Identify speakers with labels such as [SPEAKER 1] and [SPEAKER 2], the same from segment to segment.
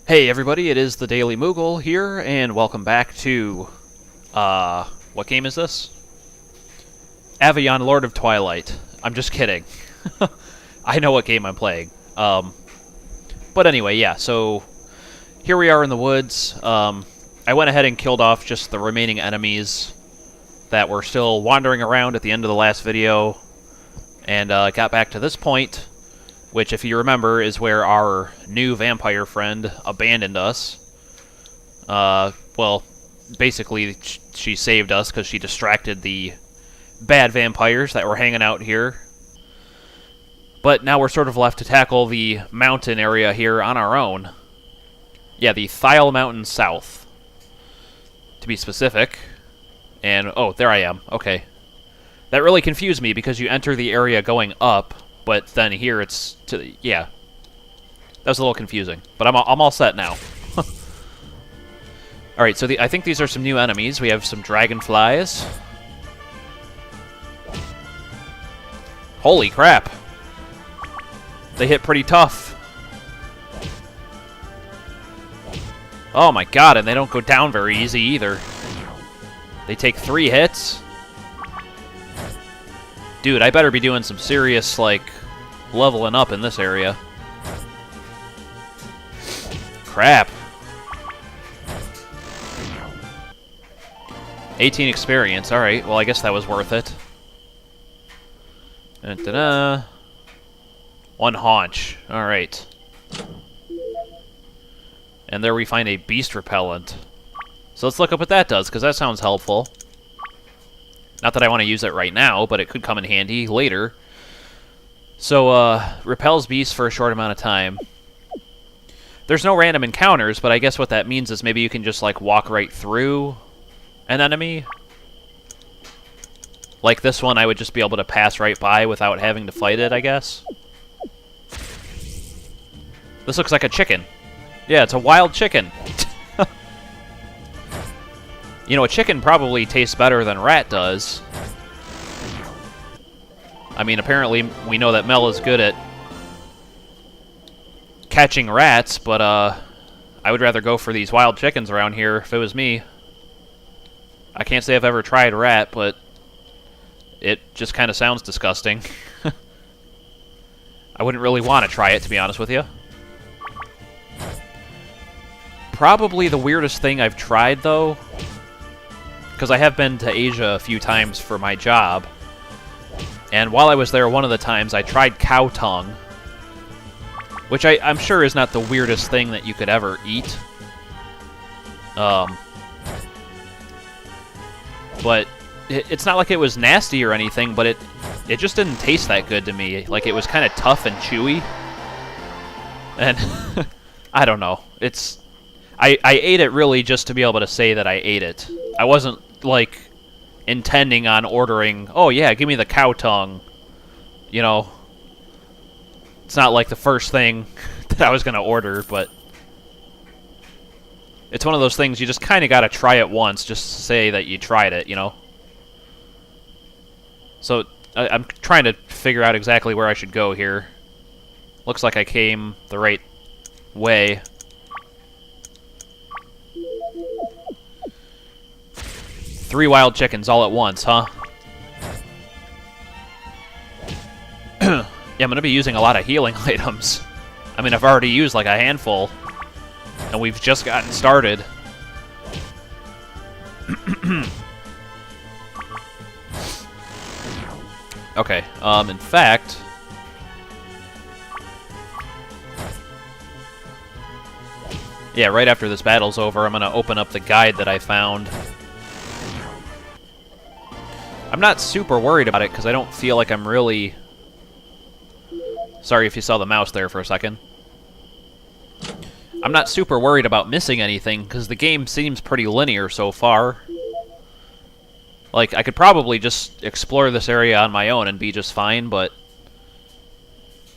[SPEAKER 1] Hey everybody, it is the Daily Moogle here, and welcome back to, what game is this? Aveyond, Lord of Twilight. I'm just kidding. I know what game I'm playing. But anyway, yeah, so here we are in the woods. I went ahead and killed off just the remaining enemies that were still wandering around at the end of the last video, and got back to this point, which, if you remember, is where our new vampire friend abandoned us. Well, basically, she saved us because she distracted the bad vampires that were hanging out here. But now we're sort of left to tackle the mountain area here on our own. Yeah, the Thial Mountains South, to be specific. And, oh, there I am. Okay. That really confused me because you enter the area going up, but then here it's to the, yeah. That was a little confusing, but I'm all set now. Alright, so I think these are some new enemies. We have some dragonflies. Holy crap. They hit pretty tough. Oh my god, and they don't go down very easy either. They take 3 hits. Dude, I better be doing some serious, like, leveling up in this area. Crap. 18 experience. Alright, well, I guess that was worth it. Da-da-da. 1 haunch. Alright. And there we find a beast repellent. So let's look up what that does, because that sounds helpful. Not that I want to use it right now, but it could come in handy later. So, repels beasts for a short amount of time. There's no random encounters, but I guess what that means is maybe you can just, like, walk right through an enemy. Like this one, I would just be able to pass right by without having to fight it, I guess. This looks like a chicken. Yeah, it's a wild chicken. You know, a chicken probably tastes better than rat does. I mean, apparently we know that Mel is good at catching rats, but I would rather go for these wild chickens around here if it was me. I can't say I've ever tried rat, but it just kind of sounds disgusting. I wouldn't really want to try it, to be honest with you. Probably the weirdest thing I've tried, though, because I have been to Asia a few times for my job, and while I was there, one of the times I tried cow tongue, which I'm sure is not the weirdest thing that you could ever eat. But it's not like it was nasty or anything, but it just didn't taste that good to me. Like, it was kind of tough and chewy. And I don't know. I ate it really just to be able to say that I ate it. I wasn't, like, intending on ordering, oh yeah, give me the cow tongue. You know, it's not like the first thing that I was going to order, but it's one of those things you just kind of got to try it once just to say that you tried it, you know? So I'm trying to figure out exactly where I should go here. Looks like I came the right way. Three wild chickens all at once, huh? Yeah, I'm going to be using a lot of healing items. I mean, I've already used like a handful, and we've just gotten started. Okay, in fact, yeah, right after this battle's over, I'm going to open up the guide that I found. I'm not super worried about it, because I don't feel like I'm really... Sorry if you saw the mouse there for a second. I'm not super worried about missing anything, because the game seems pretty linear so far. Like, I could probably just explore this area on my own and be just fine, but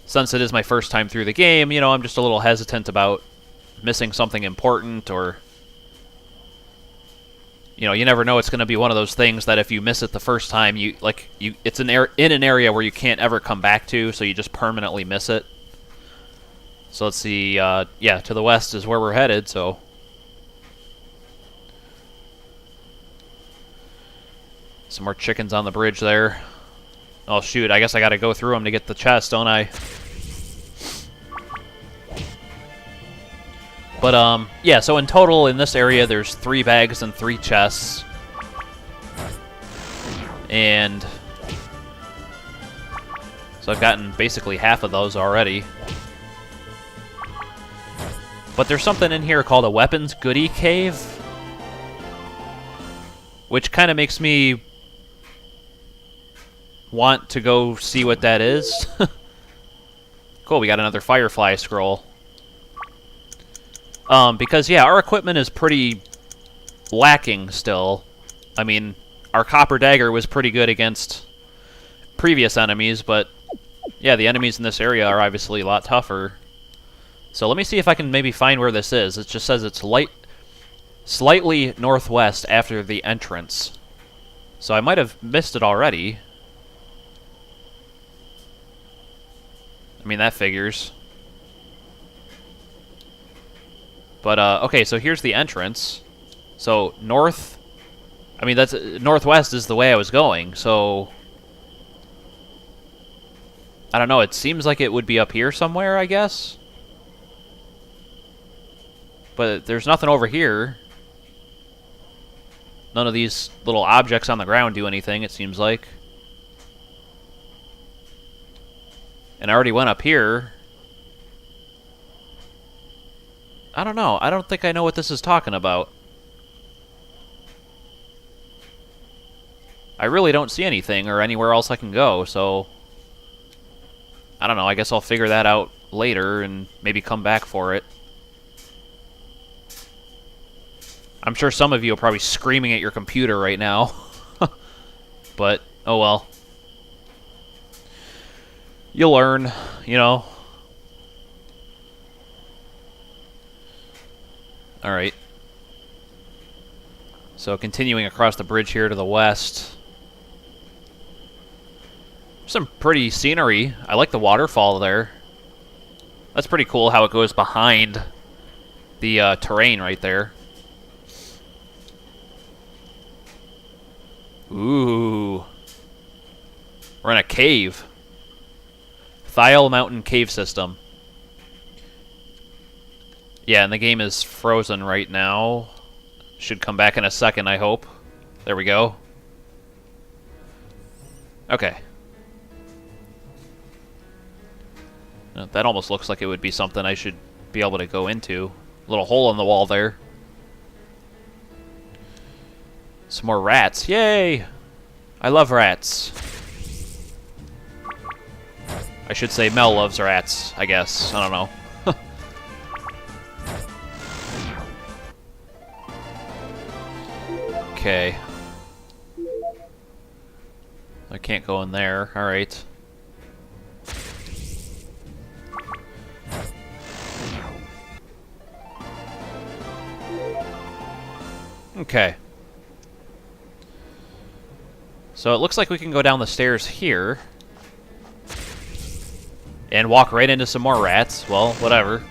[SPEAKER 1] since it is my first time through the game, you know, I'm just a little hesitant about missing something important, or... You know, you never know. It's going to be one of those things that if you miss it the first time, it's in an area where you can't ever come back to, so you just permanently miss it. So let's see, yeah, to the west is where we're headed, so... Some more chickens on the bridge there. Oh shoot, I guess I gotta go through them to get the chest, don't I? But, yeah, so in total in this area there's 3 bags and 3 chests. And... so I've gotten basically half of those already. But there's something in here called a weapons goodie cave. Which kind of makes me want to go see what that is. Cool, we got another Firefly scroll. Because, yeah, our equipment is pretty lacking still. I mean, our Copper Dagger was pretty good against previous enemies, but, yeah, the enemies in this area are obviously a lot tougher. So let me see if I can maybe find where this is. It just says it's slightly northwest after the entrance. So I might have missed it already. I mean, that figures. But, okay, so here's the entrance. So, north... I mean, that's... northwest is the way I was going, so... I don't know, it seems like it would be up here somewhere, I guess? But there's nothing over here. None of these little objects on the ground do anything, it seems like. And I already went up here. I don't know. I don't think I know what this is talking about. I really don't see anything or anywhere else I can go, so... I don't know. I guess I'll figure that out later and maybe come back for it. I'm sure some of you are probably screaming at your computer right now. But, oh well. You'll learn, you know. Alright. So continuing across the bridge here to the west. Some pretty scenery. I like the waterfall there. That's pretty cool how it goes behind the terrain right there. Ooh. We're in a cave. Thial Mountain Cave System. Yeah, and the game is frozen right now. Should come back in a second, I hope. There we go. Okay. That almost looks like it would be something I should be able to go into. A little hole in the wall there. Some more rats. Yay! I love rats. I should say Mel loves rats, I guess. I don't know. Okay. I can't go in there. Alright. Okay. So it looks like we can go down the stairs here. And walk right into some more rats. Well, whatever.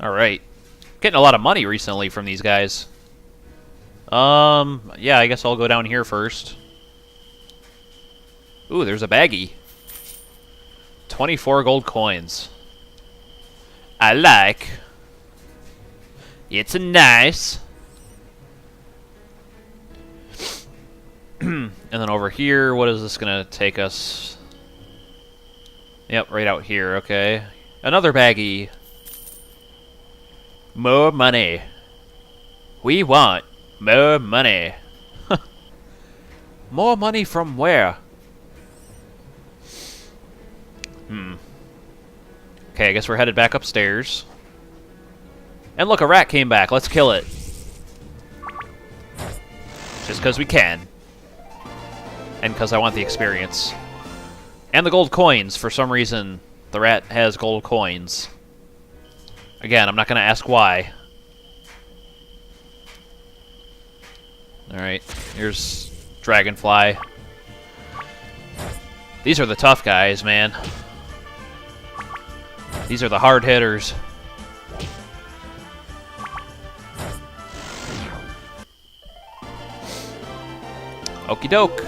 [SPEAKER 1] Alright. Getting a lot of money recently from these guys. Yeah, I guess I'll go down here first. Ooh, there's a baggie. 24 gold coins. I like. It's a nice. And then over here, what is this gonna take us? Yep, right out here, okay. Another baggie. More money. We want more money. More money from where? Okay, I guess we're headed back upstairs. And look, a rat came back. Let's kill it. Just because we can. And because I want the experience. And the gold coins. For some reason, the rat has gold coins. Again, I'm not going to ask why. Alright, Here's Dragonfly. These are the tough guys, man. These are the hard hitters. Okie doke.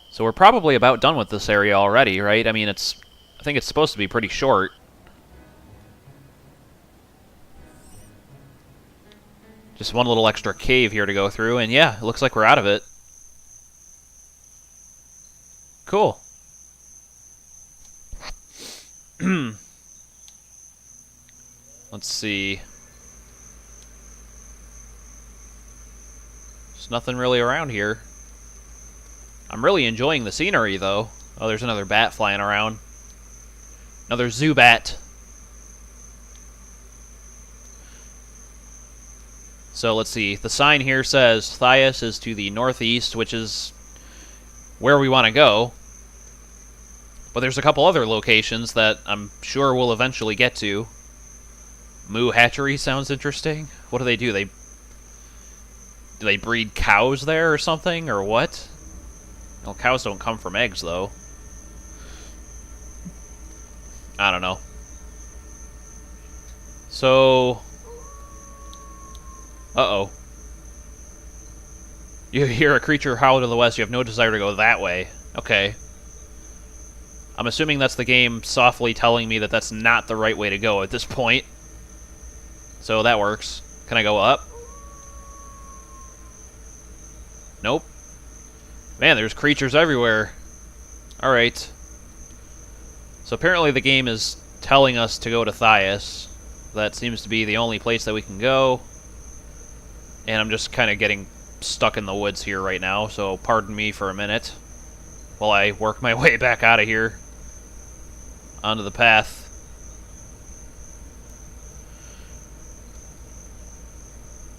[SPEAKER 1] So we're probably about done with this area already, right? I mean, I think it's supposed to be pretty short. Just one little extra cave here to go through, and yeah, it looks like we're out of it. Cool. Let's see. There's nothing really around here. I'm really enjoying the scenery, though. Oh, there's another bat flying around. Another Zubat. So let's see. The sign here says Thias is to the northeast, which is where we want to go. But there's a couple other locations that I'm sure we'll eventually get to. Moo Hatchery sounds interesting. What do? Do they breed cows there or something, or what? Well, cows don't come from eggs, though. I don't know. So... Uh-oh. You hear a creature howl to the west. You have no desire to go that way. Okay. I'm assuming that's the game softly telling me that that's not the right way to go at this point. So that works. Can I go up? Nope. Man, there's creatures everywhere. Alright. So apparently the game is telling us to go to Thias. That seems to be the only place that we can go. And I'm just kind of getting stuck in the woods here right now, so pardon me for a minute while I work my way back out of here onto the path.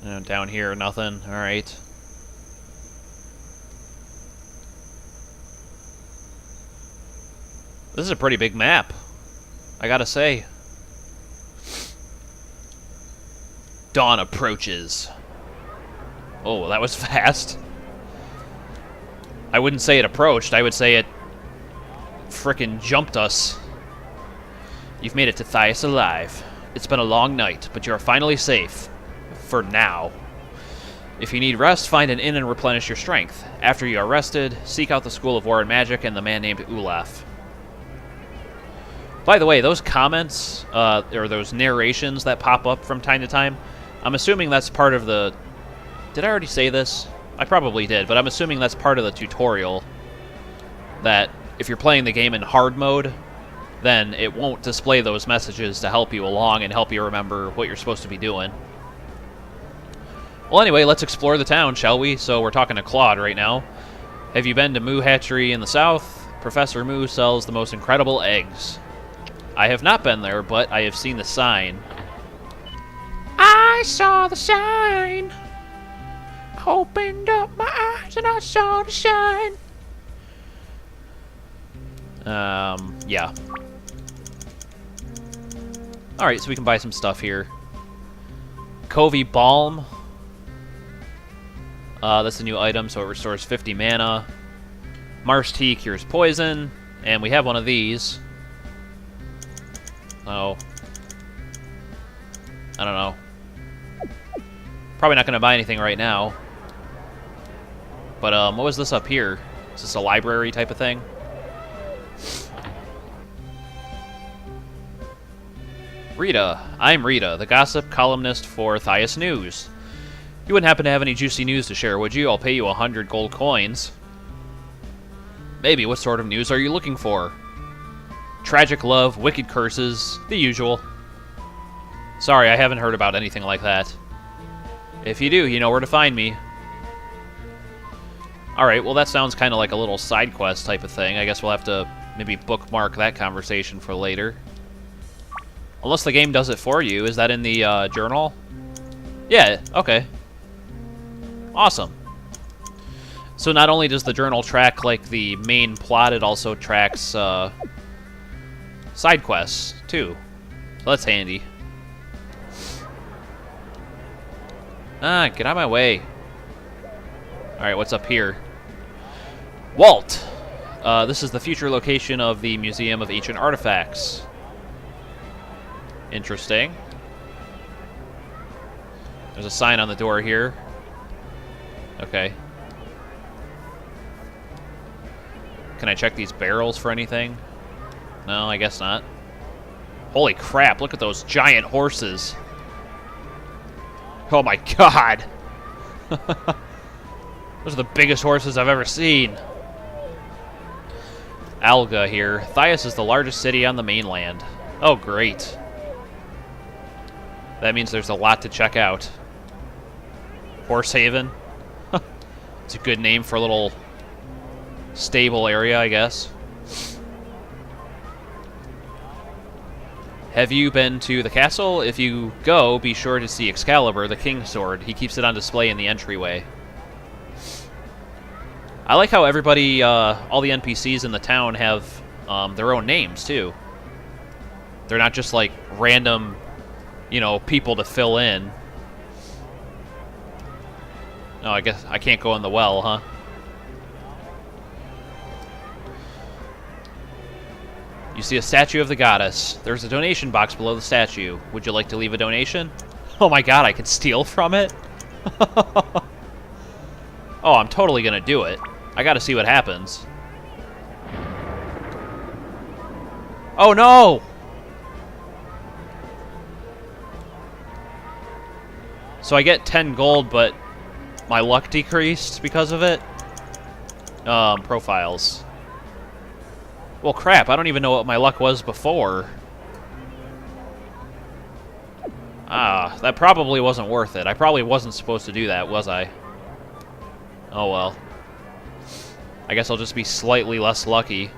[SPEAKER 1] And down here, nothing. Alright. This is a pretty big map, I gotta say. Dawn approaches. Oh, that was fast. I wouldn't say it approached, I would say it frickin' jumped us. You've made it to Thias alive. It's been a long night, but you're finally safe. For now. If you need rest, find an inn and replenish your strength. After you are rested, seek out the School of War and Magic and the man named Olaf. By the way, those comments, or those narrations that pop up from time to time, I'm assuming that's part of the... Did I already say this? I probably did, but I'm assuming that's part of the tutorial. That if you're playing the game in hard mode, then it won't display those messages to help you along and help you remember what you're supposed to be doing. Well, anyway, let's explore the town, shall we? So we're talking to Claude right now. Have you been to Moo Hatchery in the south? Professor Moo sells the most incredible eggs. I have not been there, but I have seen the sign. I saw the sign. Opened up my eyes and I saw the shine. Yeah. Alright, so we can buy some stuff here. Covey Balm. That's a new item, so it restores 50 mana. Marsh Tea cures poison. And we have one of these. Oh. I don't know. Probably not going to buy anything right now. But, what was this up here? Is this a library type of thing? Rita. I'm Rita, the gossip columnist for Thias News. You wouldn't happen to have any juicy news to share, would you? I'll pay you 100 gold coins. Maybe. What sort of news are you looking for? Tragic love, wicked curses, the usual. Sorry, I haven't heard about anything like that. If you do, you know where to find me. Alright, well that sounds kind of like a little side quest type of thing. I guess we'll have to maybe bookmark that conversation for later. Unless the game does it for you. Is that in the journal? Yeah, okay. Awesome. So not only does the journal track like the main plot, it also tracks side quests too. So that's handy. Ah, get out of my way. Alright, what's up here? Walt! This is the future location of the Museum of Ancient Artifacts. Interesting. There's a sign on the door here. Okay. Can I check these barrels for anything? No, I guess not. Holy crap, look at those giant horses. Oh my god! Those are the biggest horses I've ever seen. Alga here. Thias is the largest city on the mainland. Oh, great. That means there's a lot to check out. Horsehaven. It's a good name for a little stable area, I guess. Have you been to the castle? If you go, be sure to see Excalibur, the king's sword. He keeps it on display in the entryway. I like how everybody, all the NPCs in the town have their own names, too. They're not just, like, random, you know, people to fill in. Oh, I guess I can't go in the well, huh? You see a statue of the goddess. There's a donation box below the statue. Would you like to leave a donation? Oh my god, I can steal from it? Oh, I'm totally gonna do it. I gotta see what happens. Oh no! So I get 10 gold, but my luck decreased because of it? Profiles. Well, crap, I don't even know what my luck was before. Ah, that probably wasn't worth it. I probably wasn't supposed to do that, was I? Oh well. I guess I'll just be slightly less lucky.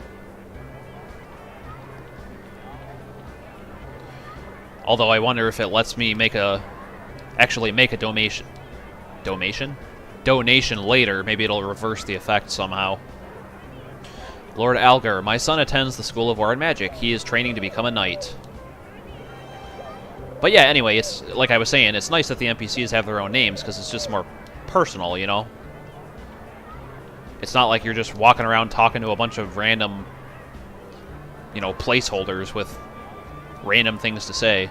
[SPEAKER 1] Although I wonder if it lets me make a... actually make a donation. Donation later. Maybe it'll reverse the effect somehow. Lord Algar, my son attends the School of War and Magic. He is training to become a knight. But yeah, anyway, it's like I was saying, it's nice that the NPCs have their own names, because it's just more personal, you know? It's not like you're just walking around talking to a bunch of random, you know, placeholders with random things to say.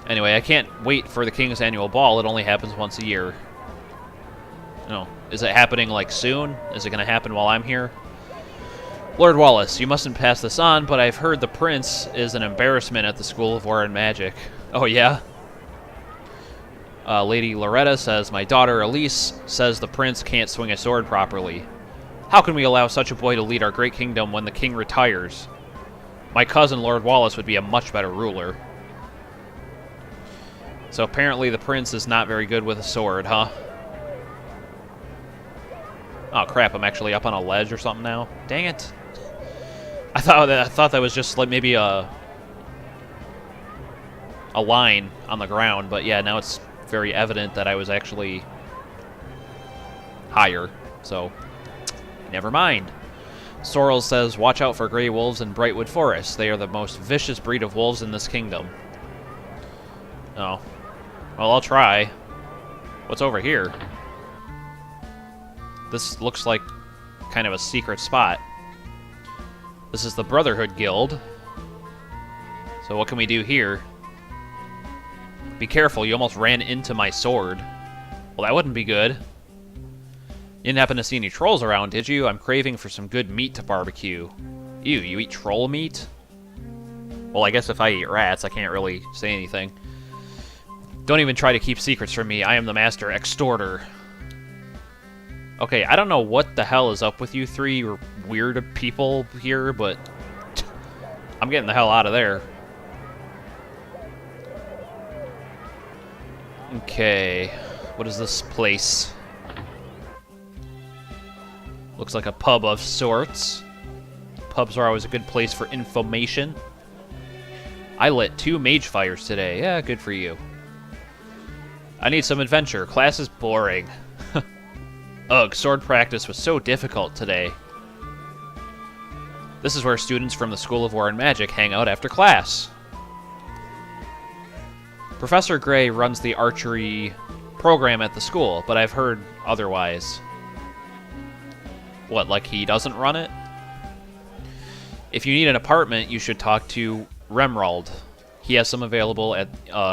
[SPEAKER 1] Anyway, I can't wait for the King's annual ball. It only happens once a year. No. Is it happening, like, soon? Is it going to happen while I'm here? Lord Wallace, you mustn't pass this on, but I've heard the prince is an embarrassment at the School of War and Magic. Oh, yeah? Lady Loretta says, my daughter Elise says the prince can't swing a sword properly. How can we allow such a boy to lead our great kingdom when the king retires? My cousin, Lord Wallace, would be a much better ruler. So apparently the prince is not very good with a sword, huh? Oh, crap, I'm actually up on a ledge or something now. Dang it. I thought that was just like maybe a line on the ground, but yeah, now it's very evident that I was actually higher, so never mind. Sorrel says, watch out for gray wolves in Brightwood Forest. They are the most vicious breed of wolves in this kingdom. Oh. Well, I'll try. What's over here? This looks like kind of a secret spot. This is the Brotherhood Guild. So what can we do here? Be careful, you almost ran into my sword. Well, that wouldn't be good. You didn't happen to see any trolls around, did you? I'm craving for some good meat to barbecue. Ew, you eat troll meat? Well, I guess if I eat rats, I can't really say anything. Don't even try to keep secrets from me. I am the master extorter. Okay, I don't know what the hell is up with you three weird people here, but I'm getting the hell out of there. Okay, what is this place? Looks like a pub of sorts. Pubs are always a good place for information. I lit 2 mage fires today. Yeah, good for you. I need some adventure. Class is boring. Ugh, sword practice was so difficult today. This is where students from the School of War and Magic hang out after class. Professor Gray runs the archery program at the school, but I've heard otherwise. What, like he doesn't run it? If you need an apartment, you should talk to Remrald. He has some available at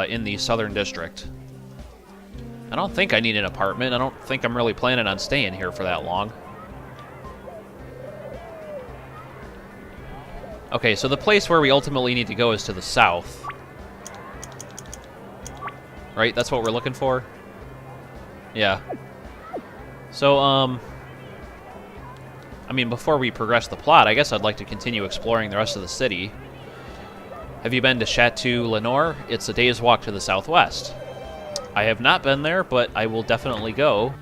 [SPEAKER 1] in the Southern District. I don't think I need an apartment. I don't think I'm really planning on staying here for that long. Okay, so the place where we ultimately need to go is to the south. Right? That's what we're looking for? Yeah. So, I mean, before we progress the plot, I guess I'd like to continue exploring the rest of the city. Have you been to Chateau Lenore? It's a day's walk to the southwest. I have not been there, but I will definitely go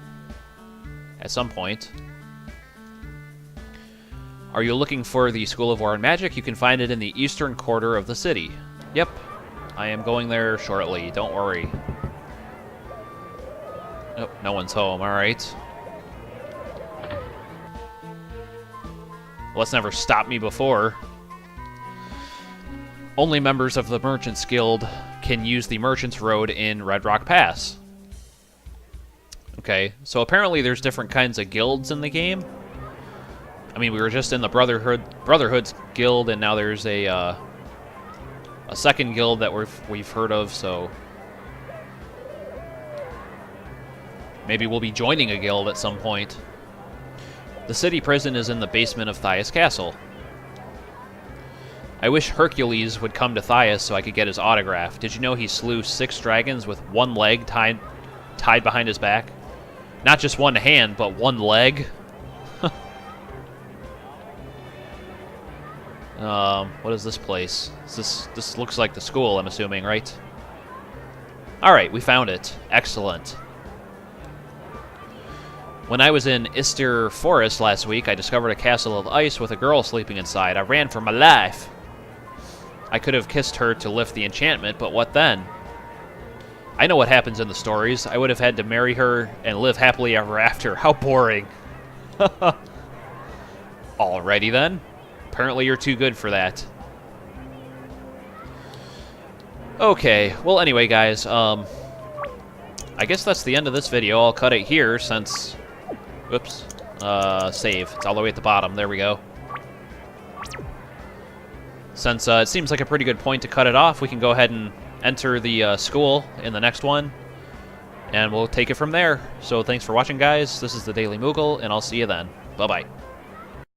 [SPEAKER 1] at some point. Are you looking for the School of War and Magic? You can find it in the eastern quarter of the city. Yep, I am going there shortly. Don't worry. Nope, no one's home. All right. Well, that's never stopped me before. Only members of the Merchants Guild can use the Merchants Road in Red Rock Pass. Okay, so apparently there's different kinds of guilds in the game. I mean, we were just in the Brotherhood's guild, and now there's a second guild that we've heard of. So maybe we'll be joining a guild at some point. The city prison is in the basement of Thias Castle. I wish Hercules would come to Thias so I could get his autograph. Did you know he slew 6 dragons with one leg tied behind his back? Not just one hand, but one leg. What is this place? This looks like the school, I'm assuming, right? Alright, we found it. Excellent. When I was in Ister Forest last week, I discovered a castle of ice with a girl sleeping inside. I ran for my life. I could have kissed her to lift the enchantment, but what then? I know what happens in the stories. I would have had to marry her and live happily ever after. How boring. Alrighty then. Apparently you're too good for that. Okay, well anyway guys, I guess that's the end of this video. I'll cut it here since... Whoops. Save. It's all the way at the bottom. There we go. Since it seems like a pretty good point to cut it off, we can go ahead and enter the school in the next one. And we'll take it from there. So thanks for watching, guys. This is the Daily Moogle, and I'll see you then. Bye-bye.